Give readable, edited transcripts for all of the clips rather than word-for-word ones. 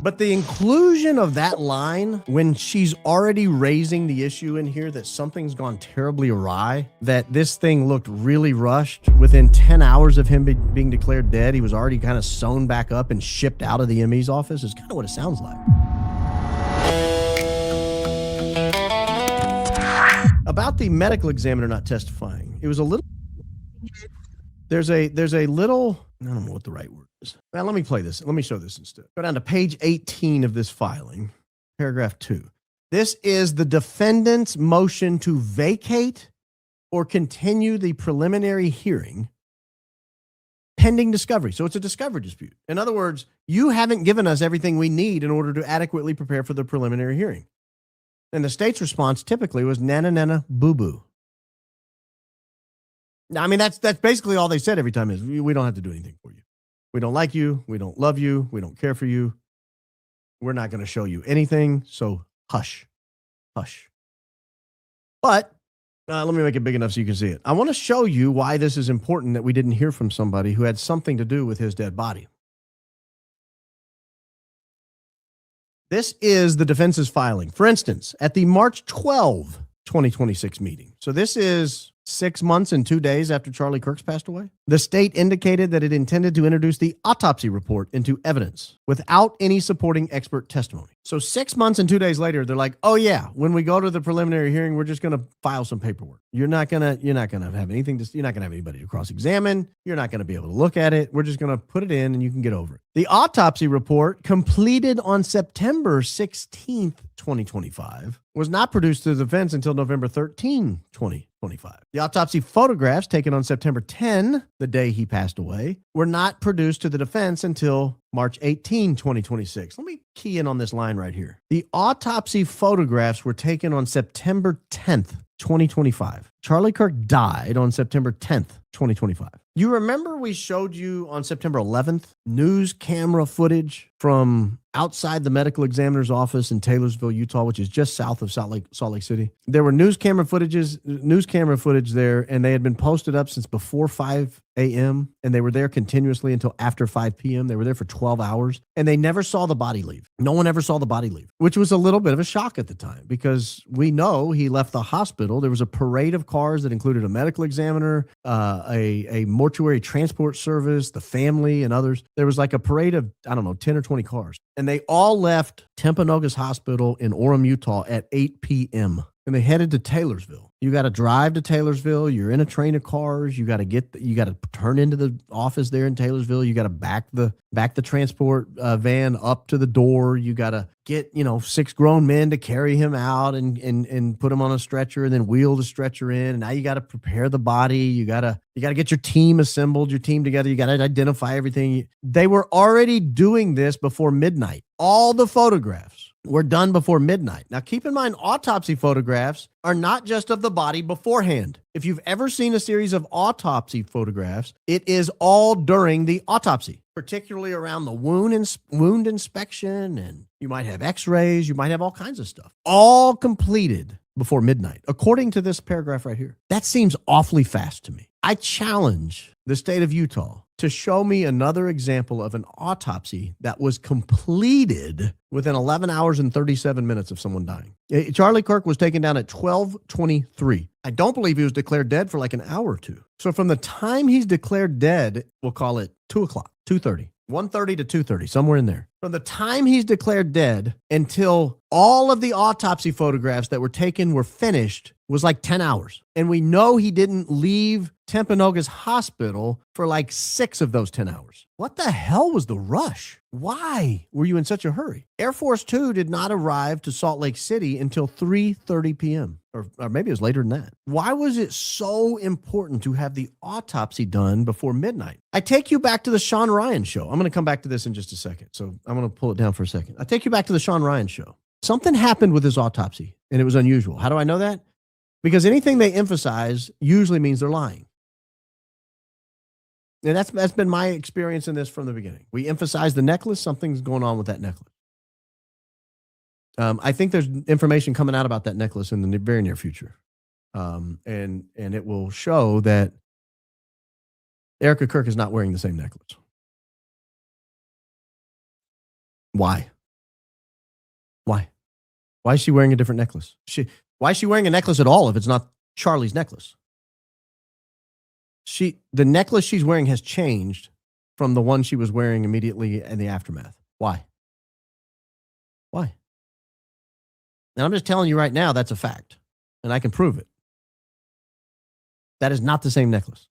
But the inclusion of that line when she's already raising the issue in here that something's gone terribly awry, that this thing looked really rushed. Within 10 hours of him being declared dead, he was already kind of sewn back up and shipped out of the ME's office is kind of what it sounds like. About the medical examiner not testifying, it was a little... There's a little... I don't know what the right word is. Well, let me play this. Let me show this instead. Go down to page 18 of this filing, paragraph 2. This is the defendant's motion to vacate or continue the preliminary hearing pending discovery. So it's a discovery dispute. In other words, you haven't given us everything we need in order to adequately prepare for the preliminary hearing. And the state's response typically was nana boo-boo. I mean, that's basically all they said every time is, we don't have to do anything for you. We don't like you. We don't love you. We don't care for you. We're not going to show you anything. So hush, hush. But let me make it big enough so you can see it. I want to show you why this is important that we didn't hear from somebody who had something to do with his dead body. This is the defense's filing. For instance, at the March 12, 2026 meeting. So this is 6 months and 2 days after Charlie Kirk's passed away. The state indicated that it intended to introduce the autopsy report into evidence without any supporting expert testimony. So 6 months and 2 days later, they're like, oh yeah, when we go to the preliminary hearing, we're just going to file some paperwork. You're not going to have anything you're not going to have anybody to cross-examine. You're not going to be able to look at it. We're just going to put it in and you can get over it. The autopsy report, completed on September 16th, 2025, was not produced to the defense until November 13, 2025. The autopsy photographs taken on September 10, the day he passed away, were not produced to the defense until March 18, 2026. Let me key in on this line right here. The autopsy photographs were taken on September 10th, 2025. Charlie Kirk died on September 10th, 2025. You remember we showed you on September 11th news camera footage from outside the medical examiner's office in Taylorsville, Utah, which is just south of Salt Lake City. There were news camera footage there, and they had been posted up since before 5 a.m., and they were there continuously until after 5 p.m. They were there for 12 hours, and they never saw the body leave. No one ever saw the body leave, which was a little bit of a shock at the time because we know he left the hospital. There was a parade of cars that included a medical examiner, a mortuary transport service, the family, and others. There was like a parade of, 10 or 20 cars. And they all left Timpanogos Hospital in Orem, Utah at 8 p.m. And they headed to Taylorsville. You got to drive to Taylorsville. You're in a train of cars. You got to turn into the office there in Taylorsville. You got to back the transport van up to the door. You got to get, 6 grown men to carry him out and put him on a stretcher and then wheel the stretcher in. And now you got to prepare the body. You got to get your team assembled, your team together. You got to identify everything. They were already doing this before midnight. All the photographs were done before midnight. Now, keep in mind, autopsy photographs are not just of the body beforehand. If you've ever seen a series of autopsy photographs, it is all during the autopsy, particularly around the wound inspection, and you might have x-rays, you might have all kinds of stuff, all completed before midnight, according to this paragraph right here. That seems awfully fast to me. I challenge the state of Utah to show me another example of an autopsy that was completed within 11 hours and 37 minutes of someone dying. Charlie Kirk was taken down at 12:23. I don't believe he was declared dead for like an hour or two. So from the time he's declared dead, we'll call it 2 o'clock, 2:30. 1:30 to 2:30, somewhere in there. From the time he's declared dead until all of the autopsy photographs that were taken were finished was like 10 hours. And we know he didn't leave Timpanogos Hospital for like 6 of those 10 hours. What the hell was the rush? Why were you in such a hurry? Air Force 2 did not arrive to Salt Lake City until 3:30 p.m. Or maybe it was later than that. Why was it so important to have the autopsy done before midnight? I take you back to the Sean Ryan show. I'm going to come back to this in just a second. So I'm going to pull it down for a second. I take you back to the Sean Ryan show. Something happened with his autopsy, and it was unusual. How do I know that? Because anything they emphasize usually means they're lying. And that's been my experience in this from the beginning. We emphasize the necklace, something's going on with that necklace. I think there's information coming out about that necklace in the very near future. And it will show that Erica Kirk is not wearing the same necklace. Why? Why? Why is she wearing a different necklace? Why is she wearing a necklace at all if it's not Charlie's necklace? The necklace she's wearing has changed from the one she was wearing immediately in the aftermath. Why? Why? And I'm just telling you right now, that's a fact. And I can prove it. That is not the same necklace.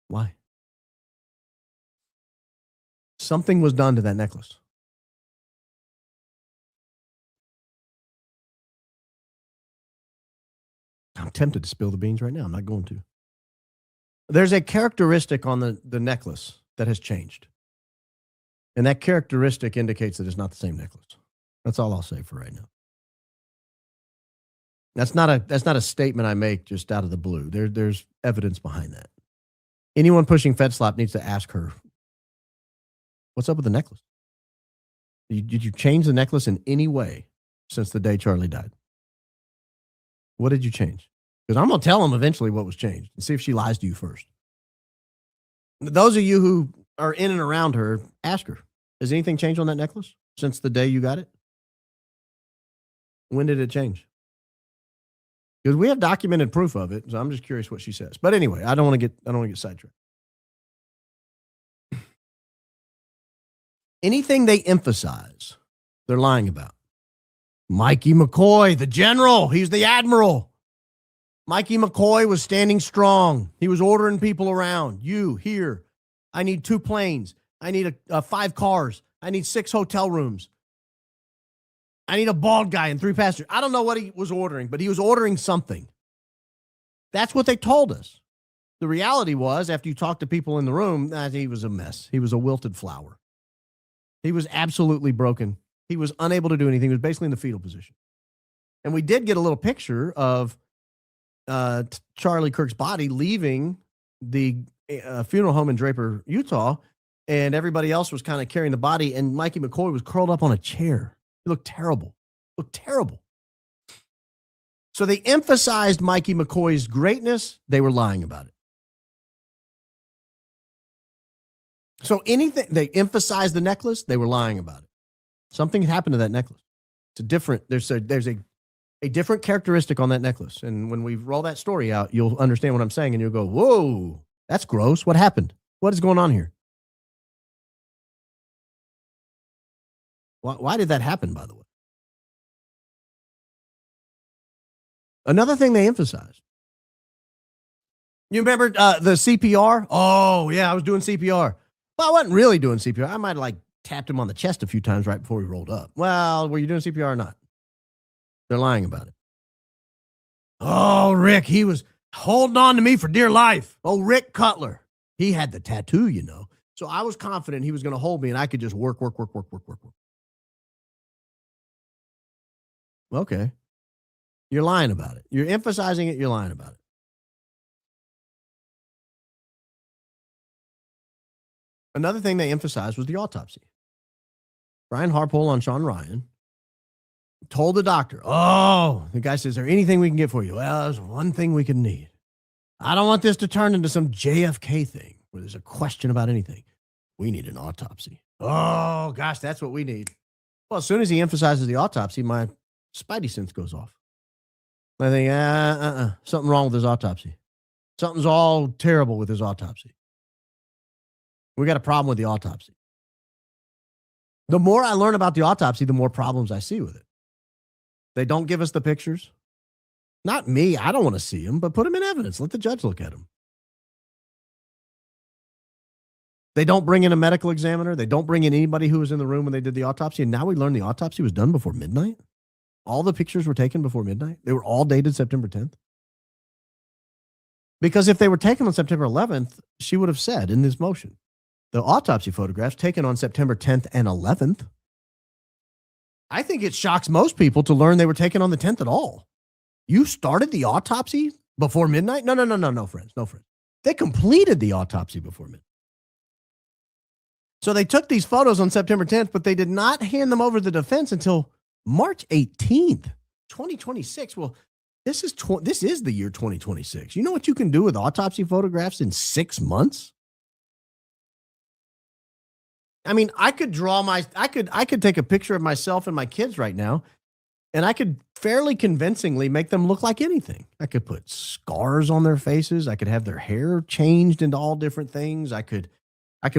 Why? Something was done to that necklace. I'm tempted to spill the beans right now. I'm not going to. There's a characteristic on the necklace that has changed. And that characteristic indicates that it's not the same necklace. That's all I'll say for right now. That's not a statement I make just out of the blue. There's evidence behind that. Anyone pushing FedSlop needs to ask her, what's up with the necklace? Did you change the necklace in any way since the day Charlie died? What did you change? Because I'm going to tell him eventually what was changed and see if she lies to you first. Those of you who are in and around her, ask her, has anything changed on that necklace since the day you got it? When did it change? Because we have documented proof of it, so I'm just curious what she says. But anyway, I don't want to get sidetracked. Anything they emphasize, they're lying about. Mikey McCoy, the general, he's the admiral. Mikey McCoy was standing strong. He was ordering people around. You, here. I need 2 planes. I need 5 cars. I need 6 hotel rooms. I need a bald guy and 3 passengers. I don't know what he was ordering, but he was ordering something. That's what they told us. The reality was, after you talk to people in the room, he was a mess. He was a wilted flower. He was absolutely broken. He was unable to do anything. He was basically in the fetal position. And we did get a little picture of Charlie Kirk's body leaving the funeral home in Draper, Utah, and everybody else was kind of carrying the body, and Mikey McCoy was curled up on a chair. He looked terrible. Looked terrible. So they emphasized Mikey McCoy's greatness. They were lying about it. So anything, they emphasized the necklace, they were lying about it. Something happened to that necklace. It's a different, there's a different characteristic on that necklace. And when we roll that story out, you'll understand what I'm saying, and you'll go, whoa, that's gross. What happened? What is going on here? Why did that happen, by the way? Another thing they emphasized. You remember the CPR? Oh, yeah, I was doing CPR. Well, I wasn't really doing CPR. I might have tapped him on the chest a few times right before he rolled up. Well, were you doing CPR or not? They're lying about it. Oh, Rick, he was holding on to me for dear life. Oh, Rick Cutler. He had the tattoo, you know. So I was confident he was going to hold me and I could just work. Okay. You're lying about it. You're emphasizing it. You're lying about it. Another thing they emphasized was the autopsy. Brian Harpole on Sean Ryan told the doctor, the guy says, is there anything we can get for you? Well, there's one thing we can need. I don't want this to turn into some JFK thing where there's a question about anything. We need an autopsy. Oh, gosh, that's what we need. Well, as soon as he emphasizes the autopsy, my spidey sense goes off. I think, something wrong with his autopsy. Something's all terrible with his autopsy. We got a problem with the autopsy. The more I learn about the autopsy, the more problems I see with it. They don't give us the pictures. Not me. I don't want to see them, but put them in evidence. Let the judge look at them. They don't bring in a medical examiner. They don't bring in anybody who was in the room when they did the autopsy. And now we learn the autopsy was done before midnight. All the pictures were taken before midnight. They were all dated September 10th. Because if they were taken on September 11th, she would have said in this motion, the autopsy photographs taken on September 10th and 11th. I think it shocks most people to learn they were taken on the 10th at all. You started the autopsy before midnight? No, friends. They completed the autopsy before midnight. So they took these photos on September 10th, but they did not hand them over to the defense until March 18th, 2026. Well, this is the year 2026. You know what you can do with autopsy photographs in 6 months? I mean, I could take a picture of myself and my kids right now, and I could fairly convincingly make them look like anything. I could put scars on their faces. I could have their hair changed into all different things. I could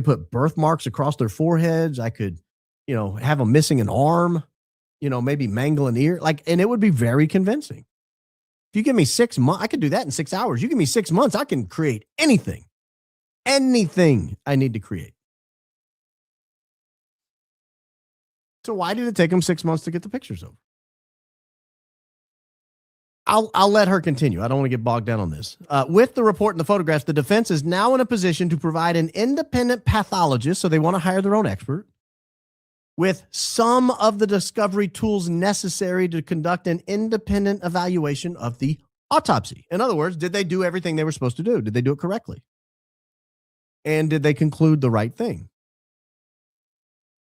put birthmarks across their foreheads. I could, have them missing an arm, maybe mangle an ear, and it would be very convincing. If you give me 6 months, I could do that in 6 hours. You give me 6 months, I can create anything I need to create. So why did it take them 6 months to get the pictures over? I'll let her continue. I don't want to get bogged down on this. With the report and the photographs, the defense is now in a position to provide an independent pathologist, so they want to hire their own expert, with some of the discovery tools necessary to conduct an independent evaluation of the autopsy. In other words, did they do everything they were supposed to do? Did they do it correctly? And did they conclude the right thing?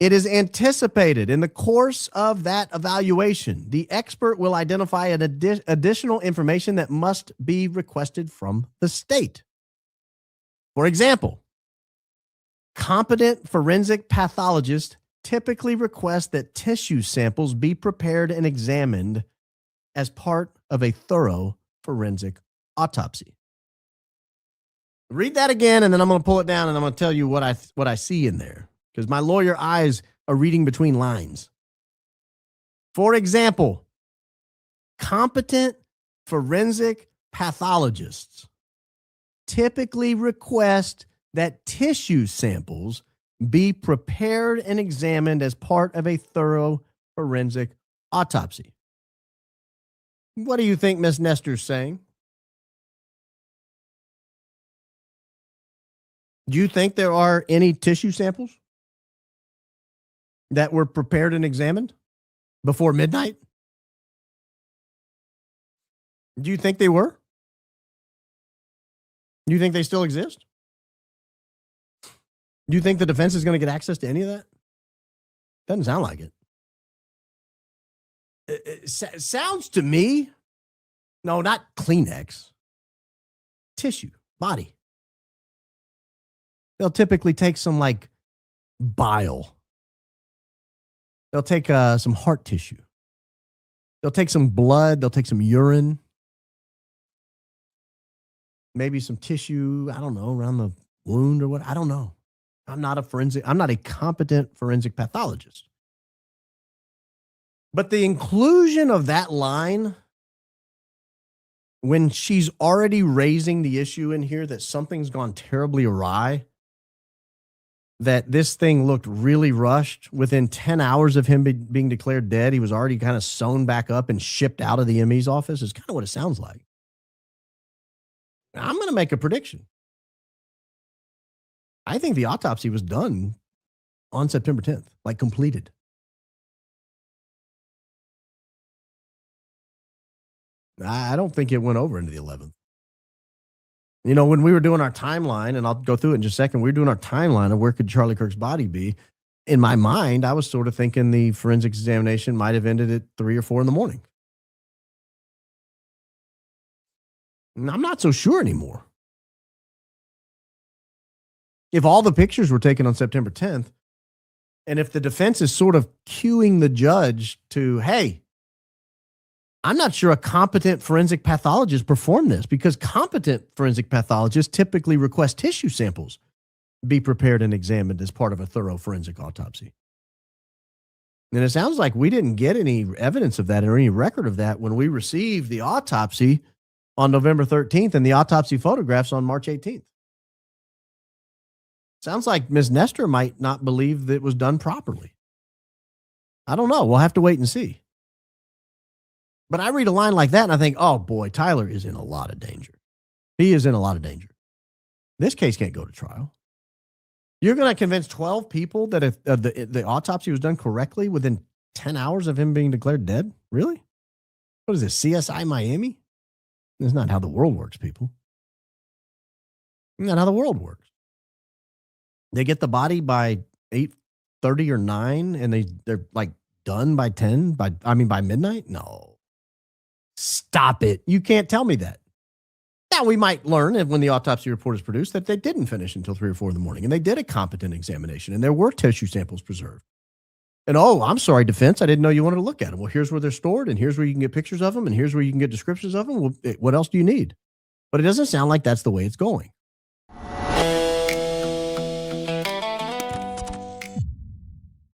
It is anticipated in the course of that evaluation, the expert will identify an additional information that must be requested from the state. For example, competent forensic pathologists typically request that tissue samples be prepared and examined as part of a thorough forensic autopsy. Read that again, and then I'm going to pull it down, and I'm going to tell you what I see in there, because my lawyer eyes are reading between lines. For example, competent forensic pathologists typically request that tissue samples be prepared and examined as part of a thorough forensic autopsy. What do you think Ms. Nestor's saying? Do you think there are any tissue samples that were prepared and examined before midnight? Do you think they were? Do you think they still exist? Do you think the defense is going to get access to any of that? Doesn't sound like it. It sounds to me, no, not Kleenex, tissue, body. They'll typically take some bile. They'll take some heart tissue. They'll take some blood. They'll take some urine. Maybe some tissue, I don't know, around the wound or what. I don't know. I'm not a competent forensic pathologist. But the inclusion of that line, when she's already raising the issue in here that something's gone terribly awry, that this thing looked really rushed. Within 10 hours of him being declared dead, he was already kind of sewn back up and shipped out of the ME's office, is kind of what it sounds like. I'm going to make a prediction. I think the autopsy was done on September 10th, completed. I don't think it went over into the 11th. When we were doing our timeline, and I'll go through it in just a second, we were doing our timeline of where could Charlie Kirk's body be. In my mind, I was sort of thinking the forensics examination might have ended at 3 or 4 in the morning. And I'm not so sure anymore. If all the pictures were taken on September 10th, and if the defense is sort of cueing the judge to, hey, I'm not sure a competent forensic pathologist performed this, because competent forensic pathologists typically request tissue samples be prepared and examined as part of a thorough forensic autopsy. And it sounds like we didn't get any evidence of that or any record of that when we received the autopsy on November 13th and the autopsy photographs on March 18th. Sounds like Ms. Nestor might not believe that it was done properly. I don't know. We'll have to wait and see. But I read a line like that and I think, oh boy, Tyler is in a lot of danger. He is in a lot of danger. This case can't go to trial. You're going to convince 12 people that if the autopsy was done correctly within 10 hours of him being declared dead? Really? What is this, CSI Miami? That's not how the world works, people. Not how the world works. They get the body by 8:30 or 9, and they're done by 10, by midnight? No. Stop it. You can't tell me that. Now, we might learn that when the autopsy report is produced that they didn't finish until 3 or 4 in the morning, and they did a competent examination, and there were tissue samples preserved. And, oh, I'm sorry, defense, I didn't know you wanted to look at them. Well, here's where they're stored, and here's where you can get pictures of them, and here's where you can get descriptions of them. Well, what else do you need? But it doesn't sound like that's the way it's going.